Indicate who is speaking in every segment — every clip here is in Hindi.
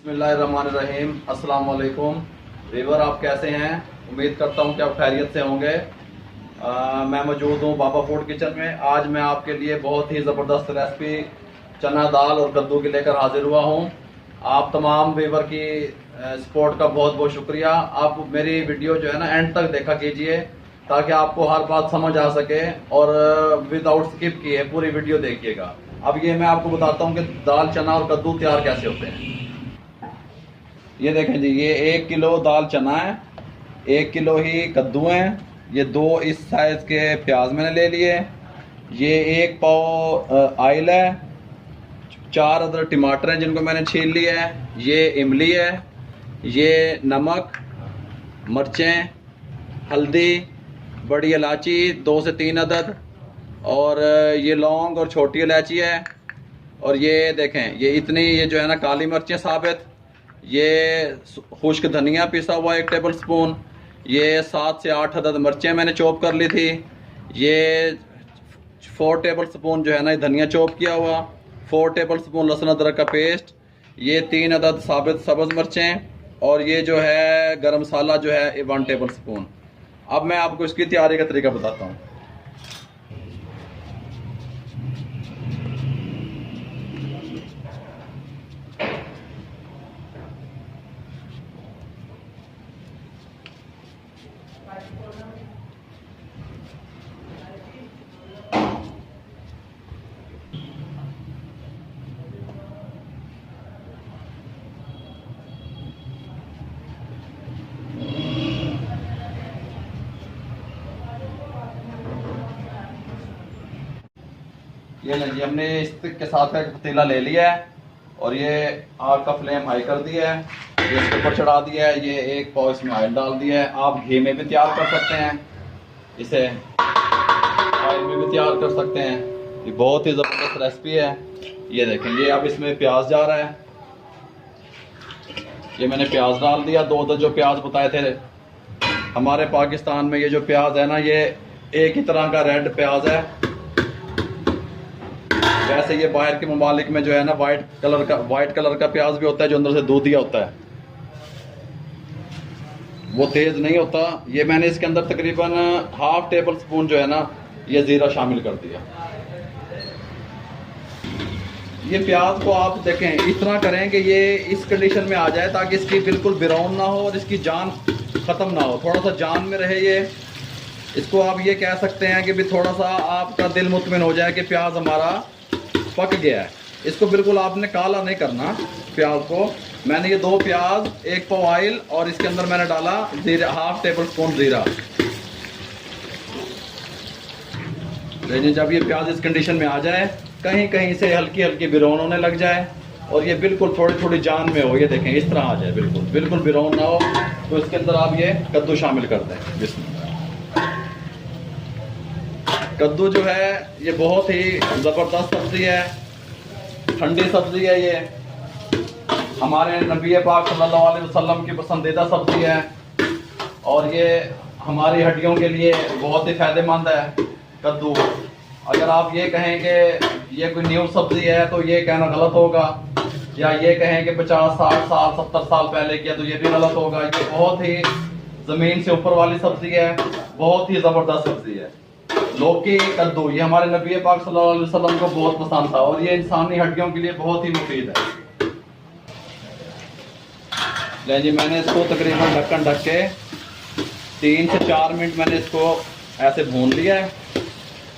Speaker 1: बिस्मिल्लाहिर्रहमानिर्रहीम। अस्सलाम वालेकुम वीवर, आप कैसे हैं? उम्मीद करता हूं कि आप खैरियत से होंगे। मैं मौजूद हूं बाबा फूड किचन में। आज मैं आपके लिए बहुत ही ज़बरदस्त रेसिपी चना दाल और कद्दू की लेकर हाजिर हुआ हूं। आप तमाम वीवर की सपोर्ट का बहुत बहुत शुक्रिया। आप मेरी वीडियो जो है ना एंड तक देखा कीजिए ताकि आपको हर बात समझ आ सके और विदाउट स्किप किए पूरी वीडियो देखिएगा। अब ये मैं आपको बताता हूँ कि दाल चना और कद्दू तैयार कैसे होते हैं। ये देखें जी, ये 1 किलो दाल चना है, 1 किलो ही कद्दू हैं, ये 2 इस साइज के प्याज मैंने ले लिए, ये 1 पाव आयल है, 4 अदर टमाटर हैं जिनको मैंने छील लिया है, ये इमली है, ये नमक, मिर्चें, हल्दी, बड़ी इलायची 2 से 3 अदद, और ये लौंग और छोटी इलायची है, और ये देखें ये इतनी ये जो है ना काली मिर्चें साबित, ये खुश्क धनिया पिसा हुआ 1 टेबल स्पून, ये 7 से 8 अदद मिर्चें मैंने चॉप कर ली थी, ये 4 टेबल स्पून जो है ना धनिया चॉप किया हुआ, 4 टेबल स्पून लहसुन अदरक का पेस्ट, ये 3 अदद साबित सब्ज़ मिर्चें, और ये जो है गरम मसाला जो है 1 टेबल स्पून। अब मैं आपको इसकी तैयारी का तरीका बताता हूँ। ये लीजिए, हमने स्टिक के साथ एक पतीला ले लिया है और ये आग का फ्लेम हाई कर दिया है, ये इसके ऊपर चढ़ा दिया है, ये 1 पाव इसमें ऑयल डाल दिया है। आप घी में भी तैयार कर सकते हैं, इसे ऑयल में भी तैयार कर सकते हैं। ये बहुत ही ज़बरदस्त रेसिपी है। ये देखें, ये अब इसमें प्याज जा रहा है, ये मैंने प्याज डाल दिया, 2 जो प्याज बताए थे। हमारे पाकिस्तान में ये जो प्याज है ना, ये एक ही तरह का रेड प्याज है। वैसे ये बाहर के ममालिक में जो है ना वाइट कलर का प्याज भी होता है जो अंदर से दूधिया होता है, वो तेज नहीं होता। ये मैंने इसके अंदर तकरीबन 1/2 टेबल स्पून जो है ना ये जीरा शामिल कर दिया। ये प्याज को आप देखें इस तरह करें कि ये इस कंडीशन में आ जाए ताकि इसकी बिल्कुल ब्राउन ना हो और इसकी जान ख़त्म ना हो, थोड़ा सा जान में रहे ये। इसको आप ये कह सकते हैं कि भी थोड़ा सा आपका दिल मुतमिन हो जाए कि प्याज हमारा पक गया है। इसको बिल्कुल आपने काला नहीं करना प्याज को। मैंने ये 2 प्याज, 1 पाव ऑयल और इसके अंदर मैंने डाला जीरा, 1/2 टेबल स्पून जीरा। लेकिन जब ये प्याज इस कंडीशन में आ जाए, कहीं कहीं से हल्की हल्की ब्राउन होने लग जाए और ये बिल्कुल थोड़ी थोड़ी जान में हो, ये देखें इस तरह आ जाए, बिल्कुल ब्राउन ना हो, तो इसके अंदर आप ये कद्दू शामिल कर दें। बिस्मिल्लाह। कद्दू जो है ये बहुत ही ज़बरदस्त सब्ज़ी है, ठंडी सब्ज़ी है, ये हमारे नबी पाक सल्लल्लाहु अलैहि वसल्लम की पसंदीदा सब्ज़ी है और ये हमारी हड्डियों के लिए बहुत ही फ़ायदेमंद है कद्दू। अगर आप ये कहें कि ये कोई न्यू सब्ज़ी है तो ये कहना गलत होगा, या ये कहें कि 50, 60 साल 70 साल पहले किया तो ये भी गलत होगा। ये बहुत ही ज़मीन से ऊपर वाली सब्ज़ी है, बहुत ही ज़बरदस्त सब्ज़ी है। लौकी कद्दू ये हमारे नबी पाक सल्लल्लाहु अलैहि वसल्लम को बहुत पसंद था और ये इंसानी हड्डियों के लिए बहुत ही मुफीद है। ले जी, मैंने इसको तकरीबन ढक्कन ढक के 3 से 4 मिनट मैंने इसको ऐसे भून लिया है।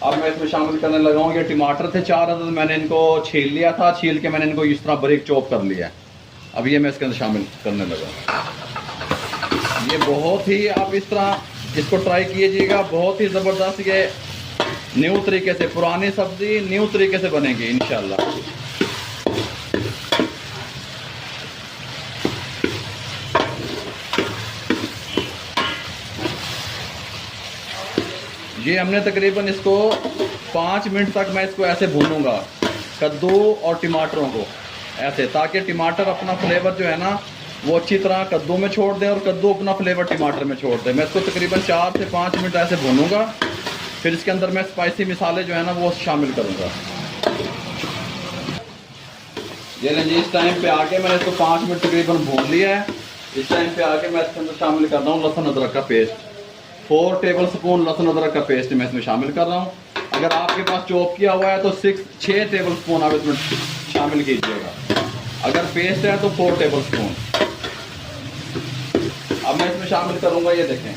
Speaker 1: अब मैं इसमें शामिल करने लगा हूँ, ये टमाटर थे 4 अदद, मैंने इनको छील लिया था, छील के मैंने इनको इस तरह बारीक चॉप कर लिया है। अब ये मैं इसके अंदर शामिल करने लगा। ये बहुत ही आप इस तरह इसको ट्राई कीजिएगा, बहुत ही ज़बरदस्त ये न्यू तरीके से, पुरानी सब्ज़ी न्यू तरीके से बनेगी इंशाल्लाह। ये हमने तकरीबन इसको 5 मिनट तक मैं इसको ऐसे भूनूंगा, कद्दू और टमाटरों को ऐसे, ताकि टमाटर अपना फ्लेवर जो है ना वो अच्छी तरह कद्दू में छोड़ दें और कद्दू अपना फ्लेवर टमाटर में छोड़ दें। मैं इसको तकरीबन 4 से 5 मिनट ऐसे भूनूंगा, फिर इसके अंदर मैं स्पाइसी मसाले जो है ना वो शामिल करूँगा। ये लें जी, इस टाइम पे आके मैंने इसको 5 मिनट तकरीबन भून लिया है। इस टाइम पे आके मैं इसके अंदर शामिल कर रहा हूँ लहसुन अदरक का पेस्ट। 4 टेबल स्पून लहसुन अदरक का पेस्ट मैं इसमें शामिल कर रहा हूँ। अगर आपके पास चॉप किया हुआ है तो 6 टेबल स्पून आप इसमें शामिल कीजिएगा। अगर पेस्ट है तो 4 टेबल स्पून। अब मैं इसमें शामिल करूँगा, ये देखें,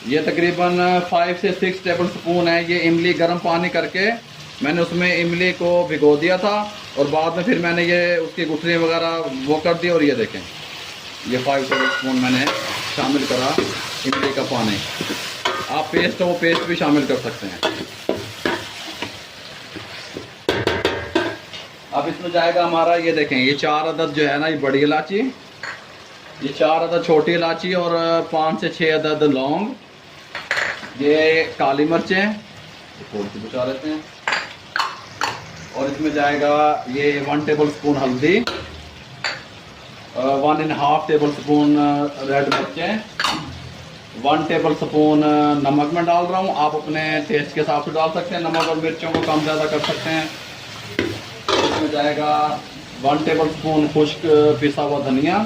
Speaker 1: ये तकरीबन 5 से 6 टेबल स्पून है। ये इमली गर्म पानी करके मैंने उसमें इमली को भिगो दिया था और बाद में फिर मैंने ये उसकी गुठली वगैरह वो कर दी। और ये देखें, ये 5 टेबल स्पून मैंने शामिल करा इमली का पानी। आप पेस्ट हो, पेस्ट भी शामिल कर सकते हैं। अब इसमें जाएगा हमारा, ये देखें, ये 4 अदद जो है ना, ये बड़ी इलायची, ये 4 अदद छोटी इलायची और 5 से 6 अदद लौंग, ये काली मिर्चें थोड़ी सी बचा लेते हैं। और इसमें जाएगा ये 1 टेबल स्पून हल्दी, 1.5 टेबल स्पून रेड मिर्चें, 1 टेबल स्पून नमक मैं डाल रहा हूँ। आप अपने टेस्ट के हिसाब से डाल सकते हैं, नमक और मिर्चों को कम ज़्यादा कर सकते हैं। इसमें जाएगा 1 टेबल स्पून खुश्क पिसा हुआ धनिया।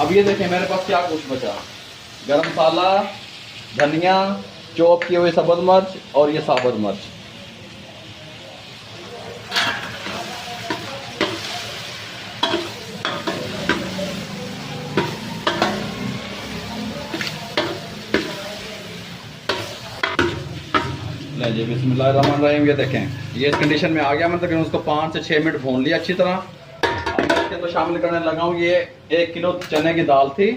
Speaker 1: अब ये देखें मेरे पास क्या कुछ बचा, गरम मसाला, धनिया, चॉप किए हुए सब्ज़ मिर्च और ये साबुत मिर्च। जी बिस्मिल्लाहिर्रहमानिर्रहीम। ये देखें, ये इस कंडीशन में आ गया। मैं तकरीबन उसको 5 से 6 मिनट भून लिया अच्छी तरह। अब मैं इसके अंदर शामिल करने लगा हूँ, ये 1 किलो चने की दाल थी,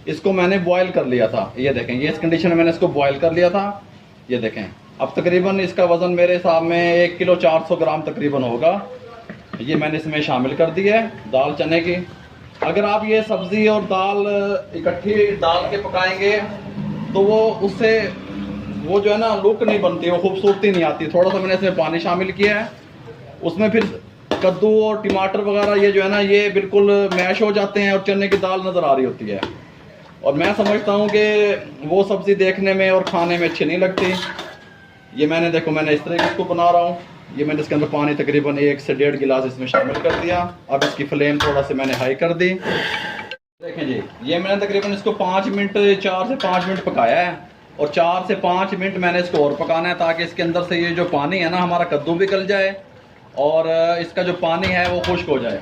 Speaker 1: इसको मैंने बॉयल कर लिया था। ये देखें, ये इस कंडीशन में मैंने इसको बॉयल कर लिया था। ये देखें, अब तकरीबन इसका वज़न मेरे हिसाब में 1 किलो 400 ग्राम तकरीबन होगा। ये मैंने इसमें शामिल कर दी है दाल चने की। अगर आप ये सब्ज़ी और दाल इकट्ठी डाल के पकाएंगे तो वो उससे वो जो है ना लुक नहीं बनती, वो खूबसूरती नहीं आती। थोड़ा सा मैंने इसमें पानी शामिल किया है, उसमें फिर कद्दू और टमाटर वगैरह ये जो है ना ये बिल्कुल मैश हो जाते हैं और चने की दाल नज़र आ रही होती है। और मैं समझता हूँ कि वो सब्ज़ी देखने में और खाने में अच्छी नहीं लगती। ये मैंने देखो, मैंने इस तरह की इसको बना रहा हूँ। ये मैंने इसके अंदर पानी तकरीबन 1 से 1.5 गिलास इसमें शामिल कर दिया। अब इसकी फ्लेम थोड़ा सा मैंने हाई कर दी। देखें जी, ये मैंने तकरीबन इसको 4 से 5 मिनट पकाया है और 4 से 5 मिनट मैंने इसको और पकाना है ताकि इसके अंदर से ये जो पानी है ना हमारा कद्दू भी गल जाए और इसका जो पानी है वो खुश्क हो जाए।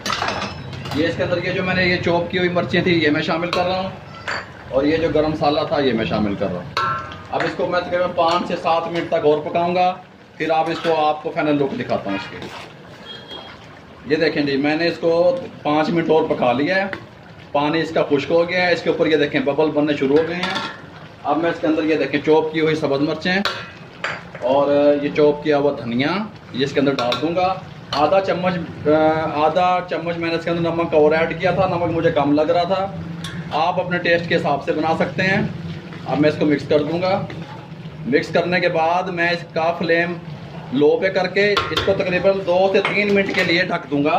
Speaker 1: ये इसके अंदर ये जो मैंने ये चॉप की हुई मिर्चें थी ये मैं शामिल कर रहा हूँ और ये जो गरम मसाला था ये मैं शामिल कर रहा हूँ। अब इसको मैं तकरीबन 5 से 7 मिनट तक और पकाऊंगा, फिर आपको फाइनल लुक दिखाता हूँ इसके। ये देखें जी, मैंने इसको 5 मिनट और पका लिया है, पानी इसका खुश्क हो गया है। इसके ऊपर ये देखें बबल बनने शुरू हो गए हैं। अब मैं इसके अंदर ये देखें चॉप की हुई सब्ज़ मिर्चें और ये चॉप किया हुआ धनिया ये इसके अंदर डाल दूंगा। आधा चम्मच मैंने इसके अंदर नमक और ऐड किया था, नमक मुझे कम लग रहा था, आप अपने टेस्ट के हिसाब से बना सकते हैं। अब मैं इसको मिक्स कर दूंगा। मिक्स करने के बाद मैं इसका फ्लेम लो पे करके इसको तकरीबन 2 से 3 मिनट के लिए ढक दूंगा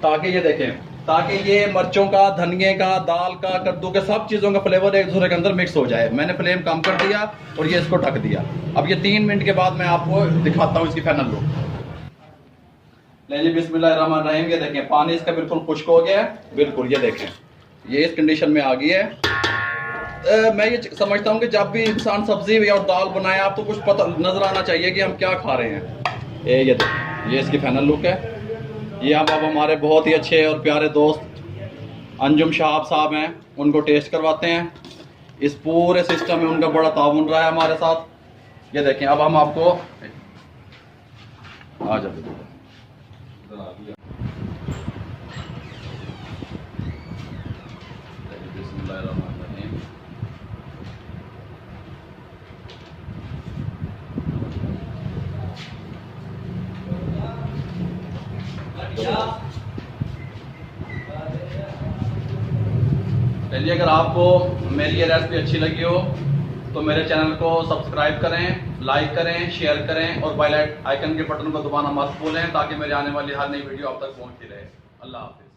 Speaker 1: ताकि ये देखें, ताकि ये मिर्चों का, धनिए का, दाल का, कद्दू के सब चीज़ों का फ्लेवर एक दूसरे के अंदर मिक्स हो जाए। मैंने फ्लेम कम कर दिया और ये इसको ढक दिया। अब ये 3 मिनट के बाद मैं आपको दिखाता हूँ इसकी फाइनल लुक। ले जी बिस्मिल्लाहिर्रहमानिर्रहीम। ये देखें पानी इसका बिल्कुल खुश्क हो गया है, बिल्कुल ये देखें ये इस कंडीशन में आ गई है। मैं ये समझता हूँ कि जब भी इंसान सब्जी और दाल बनाए आप तो कुछ पता नजर आना चाहिए कि हम क्या खा रहे हैं। ये देखें, ये इसकी फाइनल लुक है। ये अब हमारे बहुत ही अच्छे और प्यारे दोस्त अंजुम शहाब साहब हैं, उनको टेस्ट करवाते हैं। इस पूरे सिस्टम में उनका बड़ा ताउन रहा है हमारे साथ। ये देखें, अब हम आपको आ जाते चलिए, अगर आपको मेरी ये रेसिपी अच्छी लगी हो तो मेरे चैनल को सब्सक्राइब करें, लाइक करें, शेयर करें और बेल आइकन के बटन को दबाना मत भूलें ताकि मेरी आने वाली हर नई वीडियो आप तक पहुंचती रहे। अल्लाह हाफिज़।